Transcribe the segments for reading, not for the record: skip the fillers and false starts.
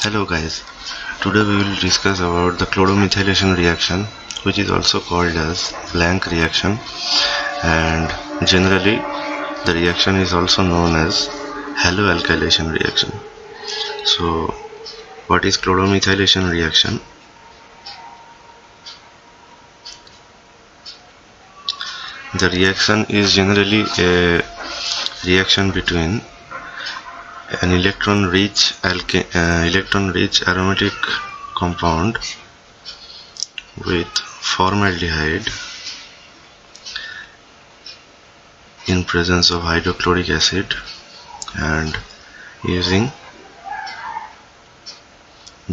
Hello guys, today we will discuss about the chloromethylation reaction, which is also called as Blanc reaction, and generally the reaction is also known as haloalkylation reaction. So what is chloromethylation reaction? The reaction is generally a reaction between an electron-rich aromatic compound with formaldehyde in presence of hydrochloric acid and using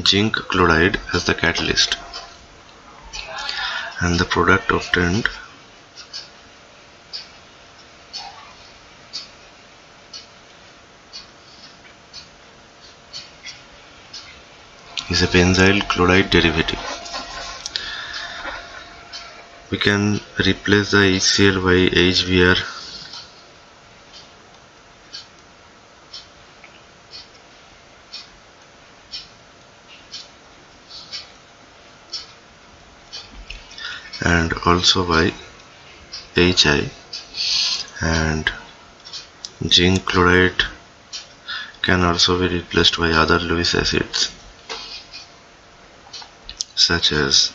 zinc chloride as the catalyst, and the product obtained is a benzyl chloride derivative. We can replace the HCl by HBr and also by HI, and zinc chloride can also be replaced by other Lewis acids such as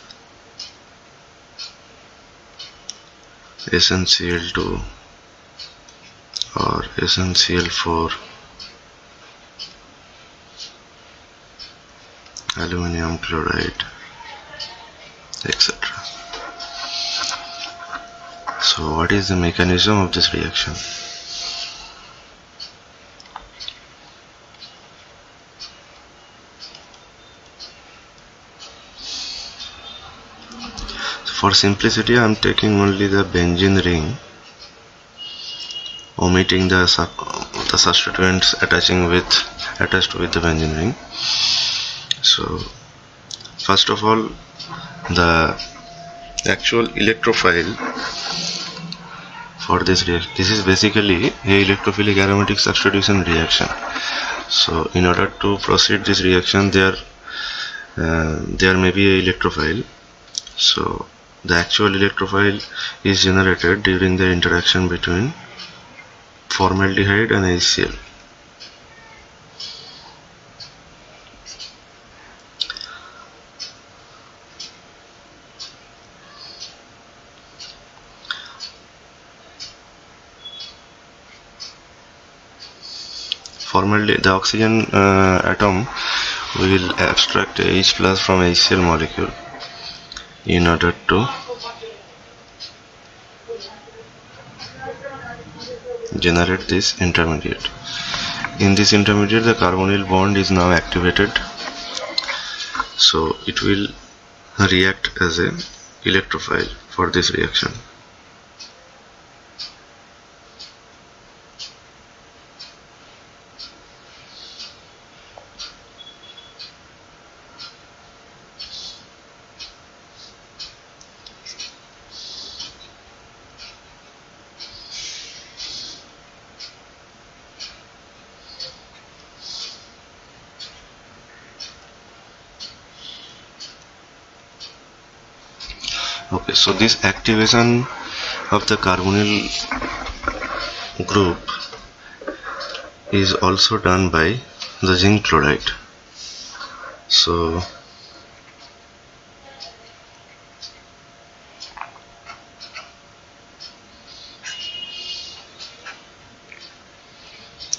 SnCl2 or SnCl4, aluminum chloride, etc. So what is the mechanism of this reaction? For simplicity, I am taking only the benzene ring, omitting the substituents attached with the benzene ring. So first of all, the actual electrophile for this reaction, this is basically a electrophilic aromatic substitution reaction. So in order to proceed this reaction, there may be a electrophile. So the actual electrophile is generated during the interaction between formaldehyde and HCl. The oxygen atom will abstract H plus from HCl molecule in order to generate this intermediate. In this intermediate, the carbonyl bond is now activated, so it will react as a electrophile for this reaction. Okay, so this activation of the carbonyl group is also done by the zinc chloride. So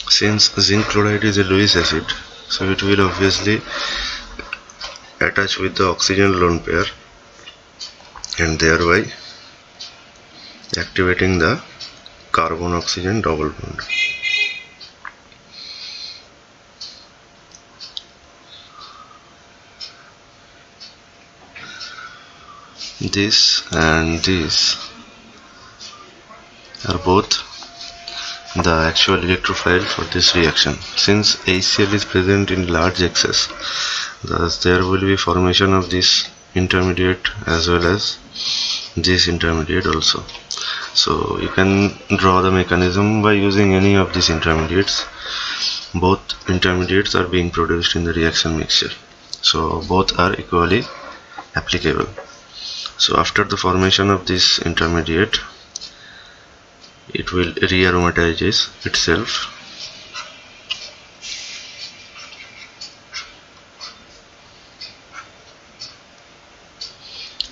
since zinc chloride is a Lewis acid, so it will obviously attach with the oxygen lone pair and thereby activating the carbon-oxygen double bond. This and this are both the actual electrophile for this reaction. Since HCl is present in large excess, thus there will be formation of this intermediate as well as this intermediate also. So you can draw the mechanism by using any of these intermediates. both intermediates are being produced in the reaction mixture, so both are equally applicable. So after the formation of this intermediate, it will re-aromatize itself,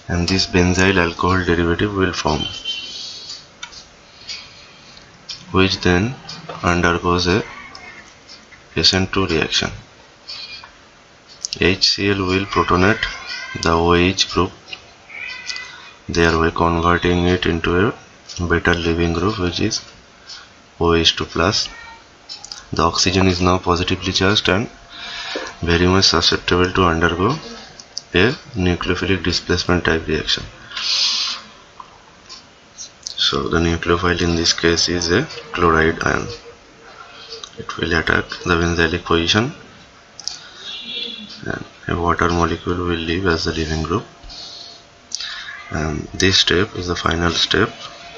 and this benzyl alcohol derivative will form, which then undergoes a SN2 reaction. HCl will protonate the OH group, thereby converting it into a better leaving group, which is OH2 plus. The oxygen is now positively charged and very much susceptible to undergo a nucleophilic displacement type reaction. So the nucleophile in this case is a chloride ion. It will attack the benzylic position and a water molecule will leave as the leaving group, and this step is the final step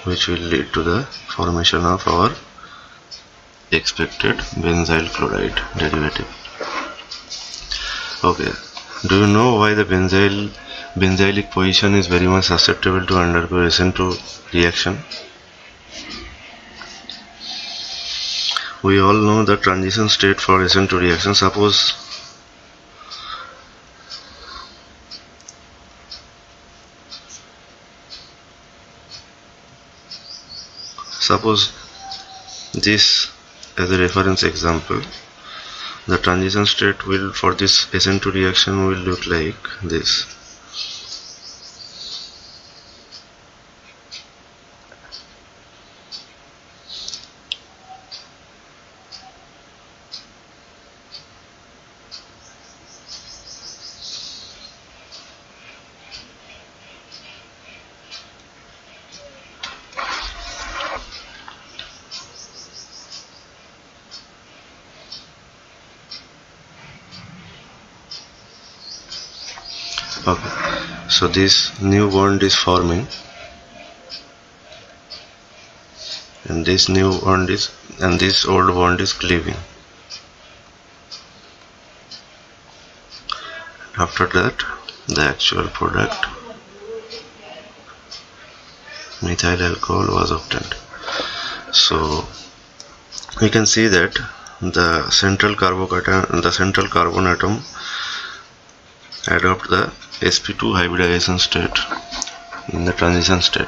which will lead to the formation of our expected benzyl chloride derivative. Okay, do you know why the benzylic position is very much susceptible to undergo SN2 reaction? We all know the transition state for SN2 reaction. Suppose this as a reference example. The transition state will for this SN2 reaction will look like this. Okay, so this new bond is forming, and this new bond is, and this old bond is cleaving. After that, the actual product, methyl alcohol, was obtained. So we can see that the central carbon atom adopt the sp2 hybridization state in the transition state.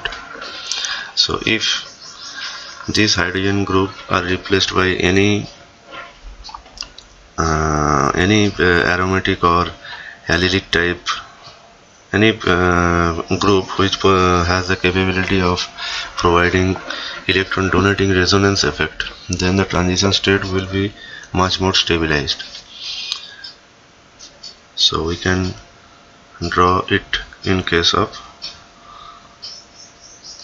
So if these hydrogen group are replaced by any aromatic or allylic type, any group which has the capability of providing electron donating resonance effect, then the transition state will be much more stabilized. So we can draw it in case of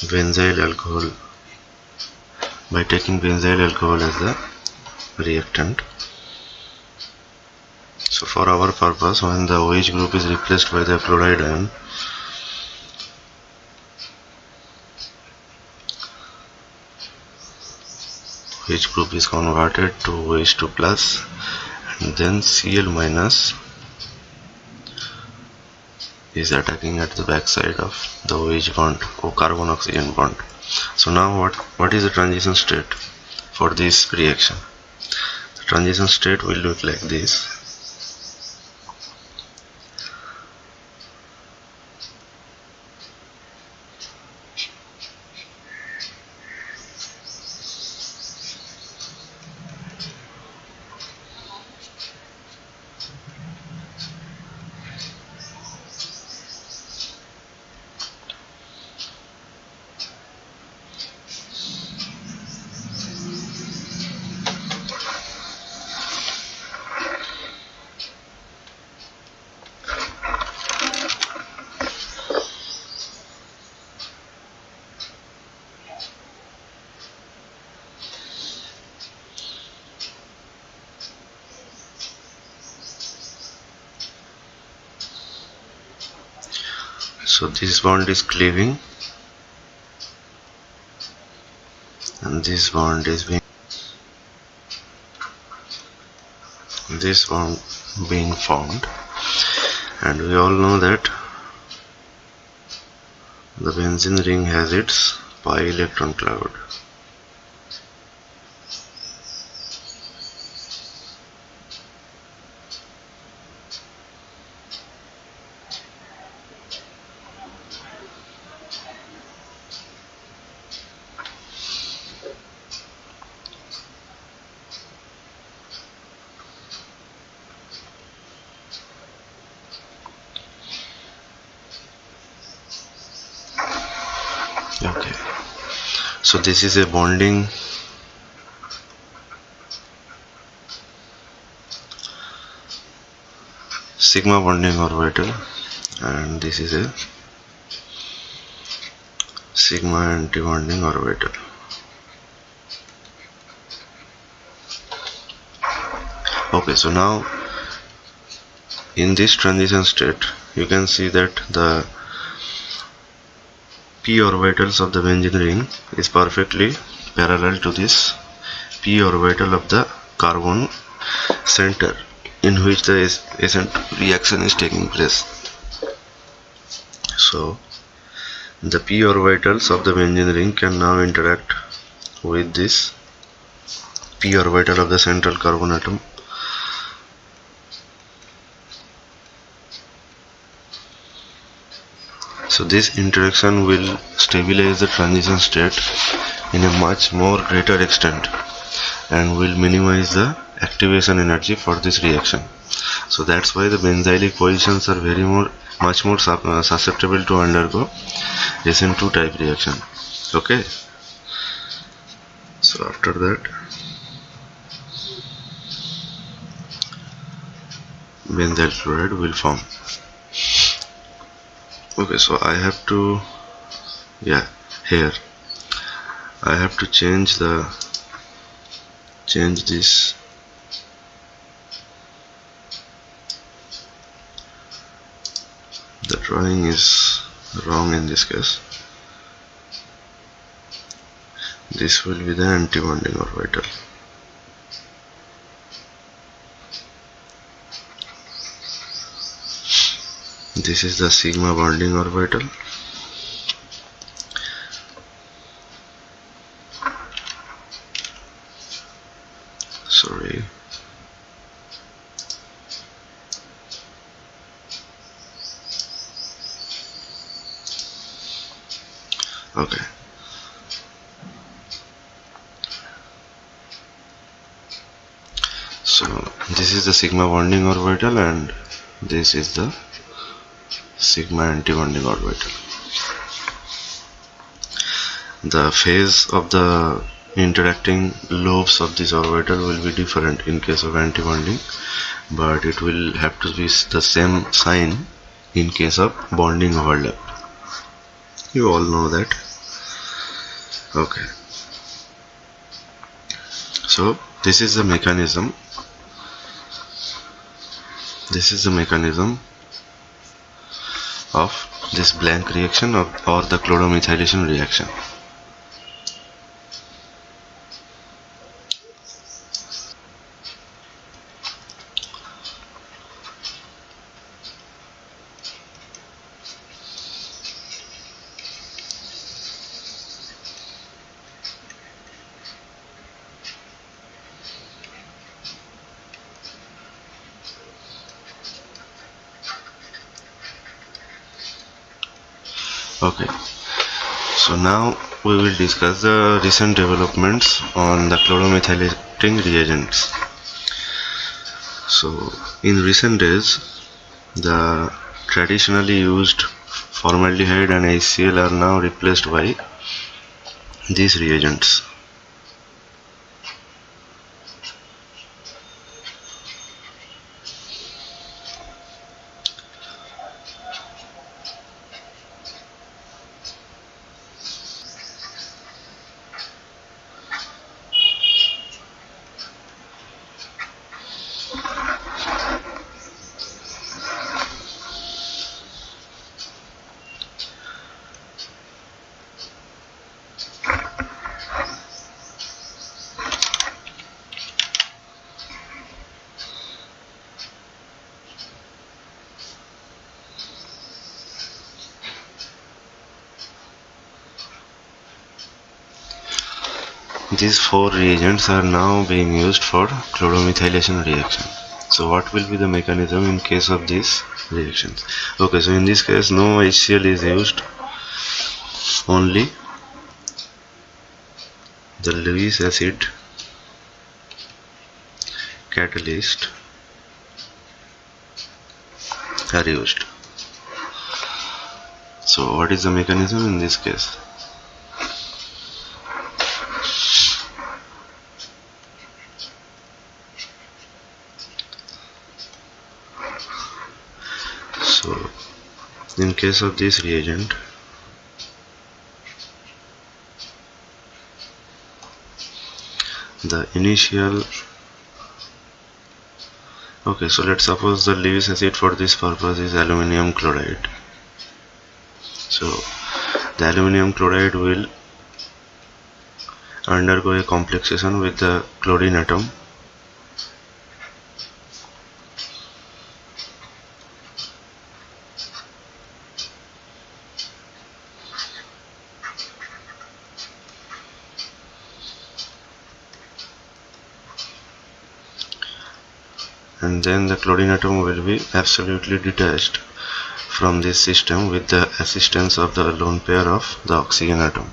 benzyl alcohol by taking benzyl alcohol as the reactant. So for our purpose, when the OH group is replaced by the chloride ion, OH group is converted to OH2 plus, and then Cl minus is attacking at the back side of the OH bond or carbon oxygen bond. So now what is the transition state for this reaction? The transition state will look like this. So this bond is cleaving and this bond is being this bond being formed, and we all know that the benzene ring has its pi electron cloud. Okay, so this is a bonding sigma bonding orbital, and this is a sigma anti-bonding orbital. Okay, so now in this transition state you can see that the p orbitals of the benzene ring is perfectly parallel to this p orbital of the carbon center in which the reaction is taking place. So the p orbitals of the benzene ring can now interact with this p orbital of the central carbon atom. So this interaction will stabilize the transition state in a much more greater extent and will minimize the activation energy for this reaction. So that's why the benzylic positions are much more susceptible to undergo SN2 type reaction. Okay, so after that benzyl chloride will form. Okay, so I have to here I have to change this the drawing is wrong in this case. This will be the anti-bonding orbital. This is the sigma bonding orbital. Sorry. Okay. So this is the sigma bonding orbital and this is the sigma anti-bonding orbital. The phase of the interacting lobes of this orbital will be different in case of anti-bonding, but it will have to be the same sign in case of bonding overlap. You all know that. Okay, so this is the mechanism of this Blanc reaction or the chloromethylation reaction. Okay, so now we will discuss the recent developments on the chloromethylating reagents. So in recent days, the traditionally used formaldehyde and HCl are now replaced by these reagents. These four reagents are now being used for chloromethylation reaction. So what will be the mechanism in case of these reactions? Okay, so in this case no HCl is used, only the Lewis acid catalyst are used. So what is the mechanism in this case? So in case of this reagent, the initial, okay, so let's suppose the Lewis acid for this purpose is aluminum chloride. So the aluminum chloride will undergo a complexation with the chlorine atom, and then the chlorine atom will be absolutely detached from this system with the assistance of the lone pair of the oxygen atom.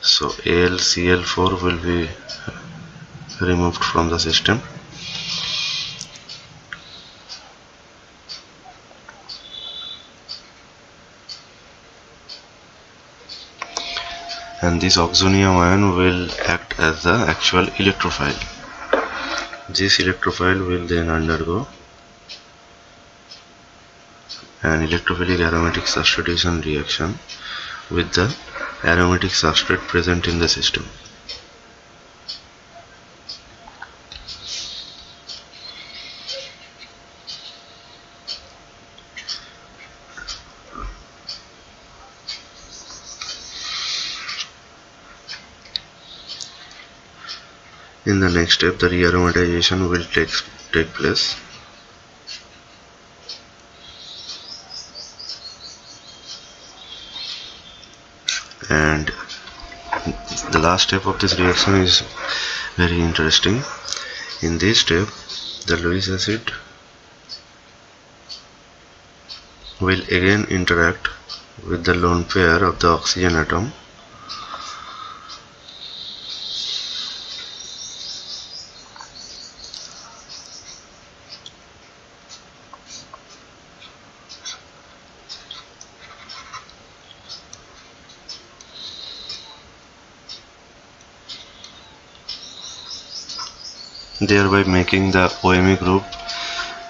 So AlCl4 will be removed from the system, and this oxonium ion will act as the actual electrophile. This electrophile will then undergo an electrophilic aromatic substitution reaction with the aromatic substrate present in the system. In the next step, the rearomatization will take place. And the last step of this reaction is very interesting. In this step, the Lewis acid will again interact with the lone pair of the oxygen atom, thereby making the OMe group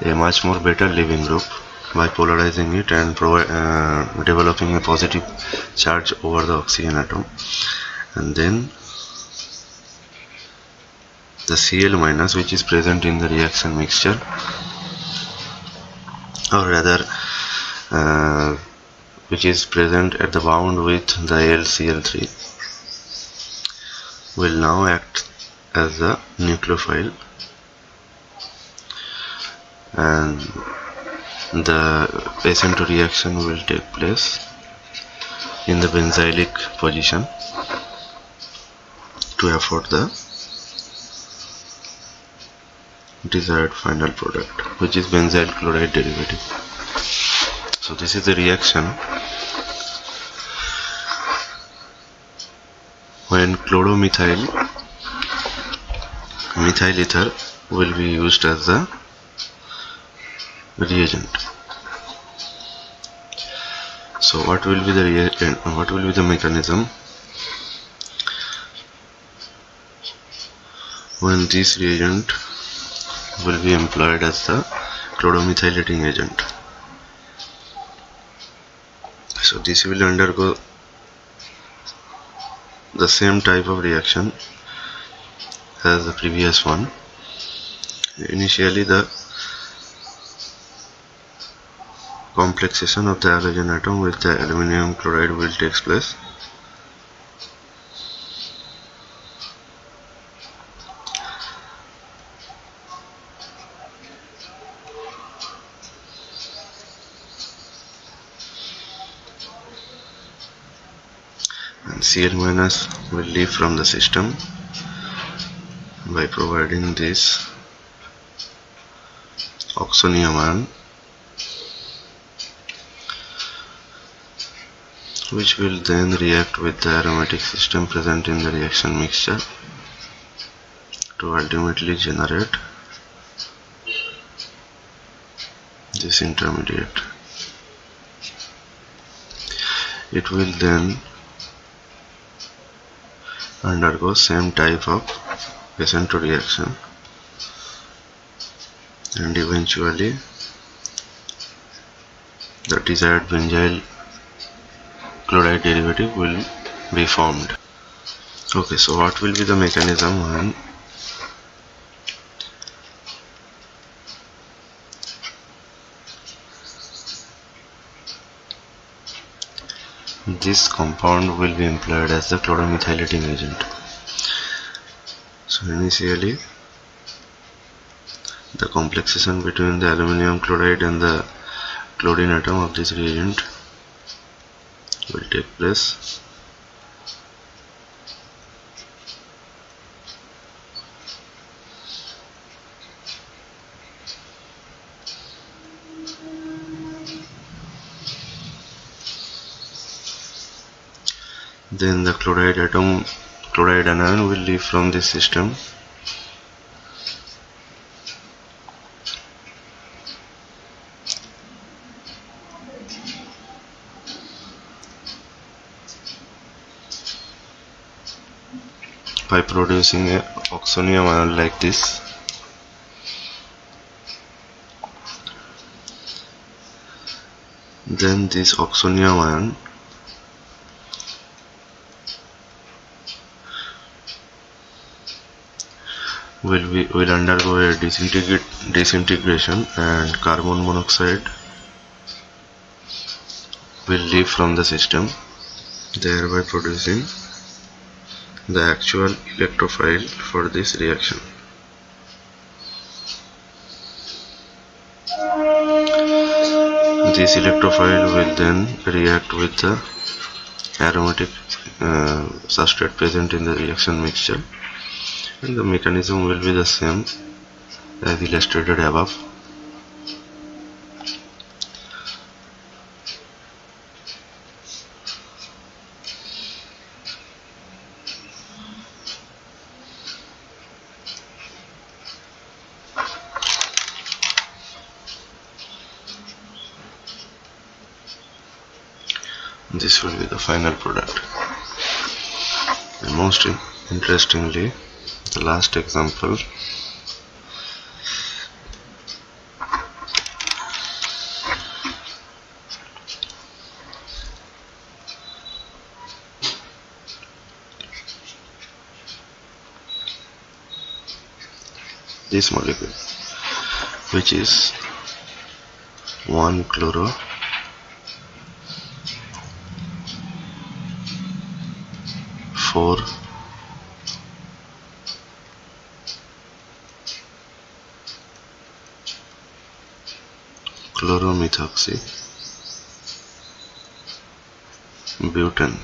a much more better leaving group by polarizing it and developing a positive charge over the oxygen atom. And then the Cl minus, which is present in the reaction mixture, or rather which is present at the bound with the AlCl3, will now act as the nucleophile, and the SN2 reaction will take place in the benzylic position to afford the desired final product, which is benzyl chloride derivative. So this is the reaction when chloromethyl methyl ether will be used as the reagent. So what will be the reagent? What will be the mechanism when this reagent will be employed as the chloromethylating agent? So this will undergo the same type of reaction as the previous one. Initially, the complexation of the halogen atom with the aluminum chloride will take place. Cl- will leave from the system by providing this oxonium ion, which will then react with the aromatic system present in the reaction mixture to ultimately generate this intermediate. It will then undergo same type of Bessento reaction, and eventually the desired benzyl chloride derivative will be formed. Okay, so what will be the mechanism when this compound will be employed as the chloromethylating agent? So initially the complexation between the aluminum chloride and the chlorine atom of this reagent will take place. Then the chloride anion will leave from this system by producing a oxonium ion like this. Then this oxonium ion will undergo a disintegration, and carbon monoxide will leave from the system, thereby producing the actual electrophile for this reaction. This electrophile will then react with the aromatic substrate present in the reaction mixture, and the mechanism will be the same as illustrated above. This will be the final product. And most interestingly, the last example this molecule, which is 1-chloro four chloromethoxy butane.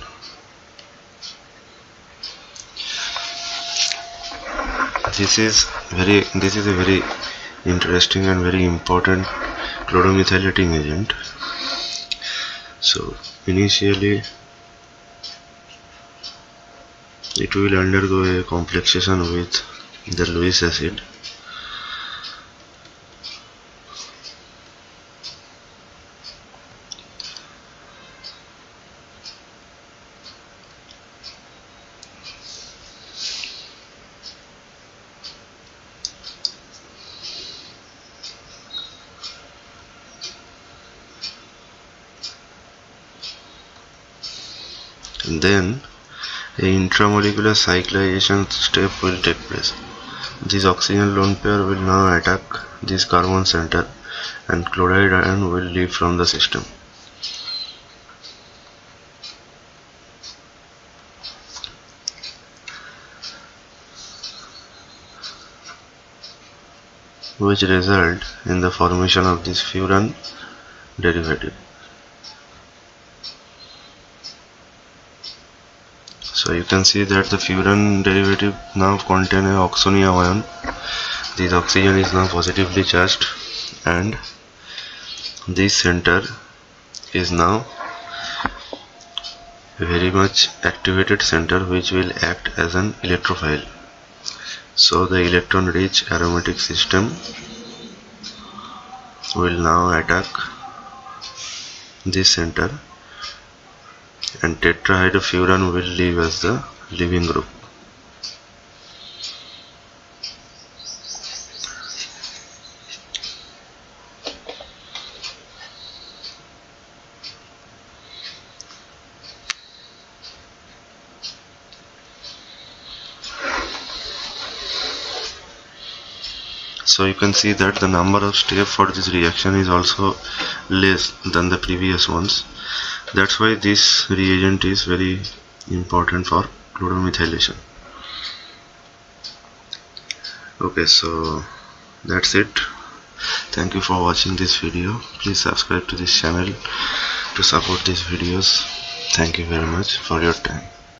This is a very interesting and very important chloromethylating agent. So initially it will undergo a complexation with the Lewis acid, and then a intramolecular cyclization step will take place. This oxygen lone pair will now attack this carbon center, and chloride ion will leave from the system. Which result in the formation of this furan derivative. So you can see that the furan derivative now contain a oxonium ion. This oxygen is now positively charged, and this center is now a very much activated center which will act as an electrophile. So the electron rich aromatic system will now attack this center, and tetrahydrofuran will leave as the leaving group. So you can see that the number of steps for this reaction is also less than the previous ones. That's why this reagent is very important for chloromethylation. Okay, so that's it. Thank you for watching this video. Please subscribe to this channel to support these videos. Thank you very much for your time.